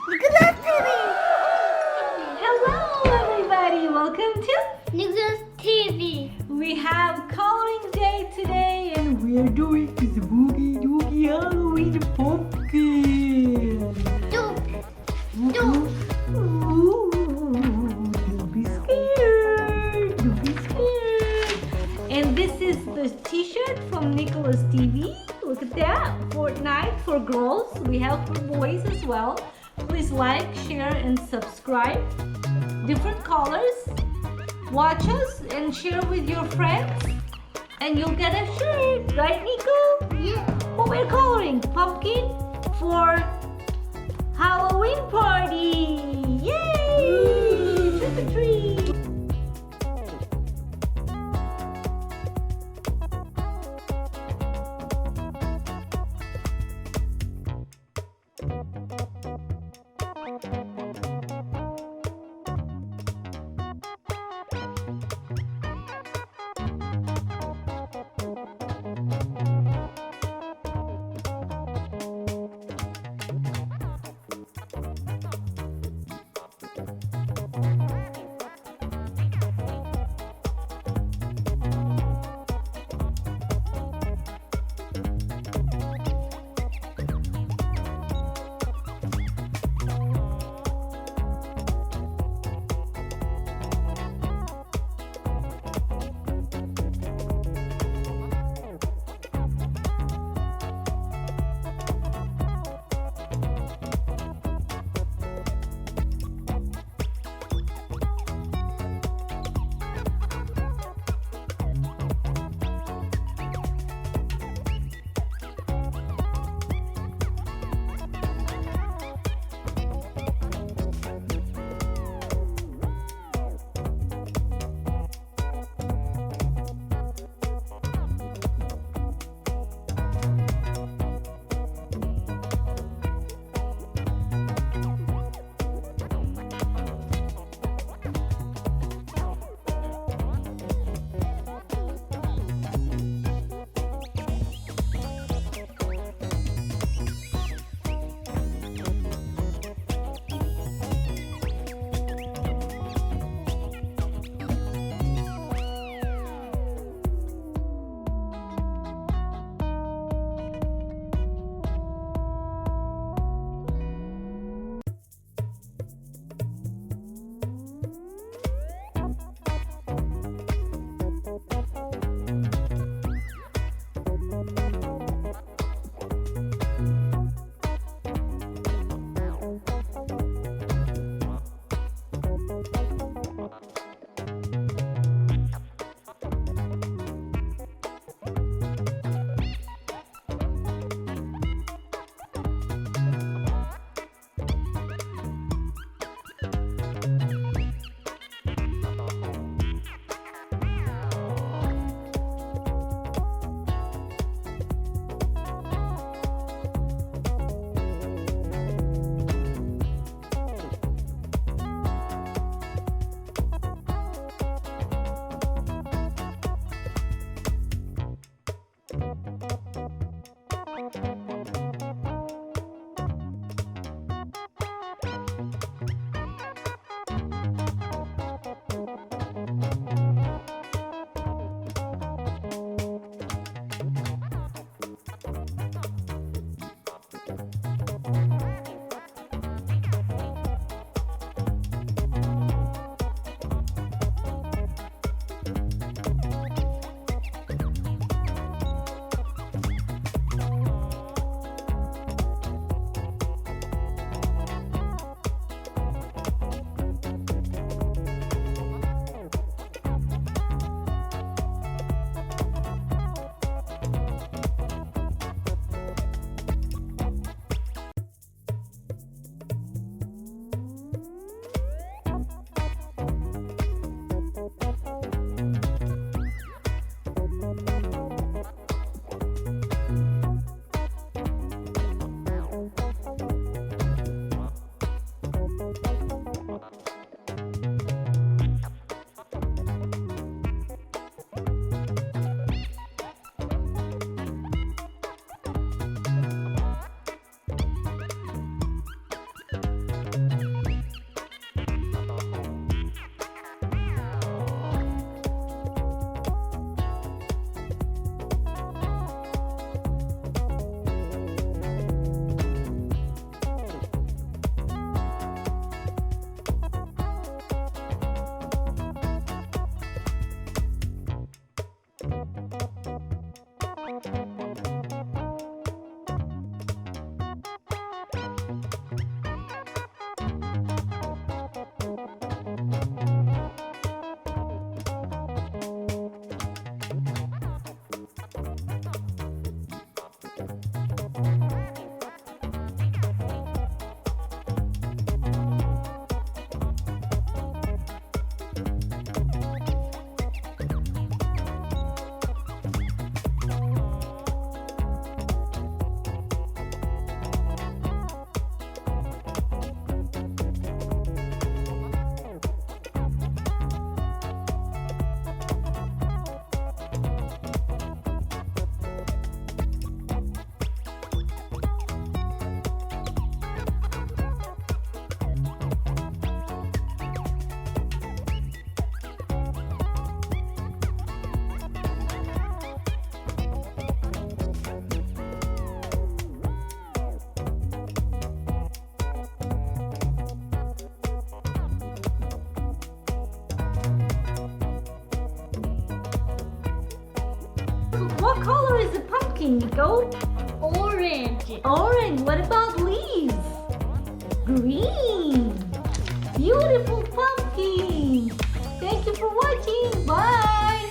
Nikolas TV. Hello everybody, welcome to Nikolas TV. We have coloring day today and we're doing the boogie doogie Halloween pumpkin. Ooh, don't be scared, don't be scared. And this is the t-shirt from Nikolas TV. Look at that, Fortnite for girls. We have for boys as well. Please like, share and subscribe. Different colors. Watch us and share with your friends. And you'll get a shirt, right Nico? Yeah. What we're coloring? Pumpkin for Halloween party! Yay! Trick or treat! What color is the pumpkin, Nico? Orange. Orange. What about leaves? Green. Beautiful pumpkin. Thank you for watching. Bye.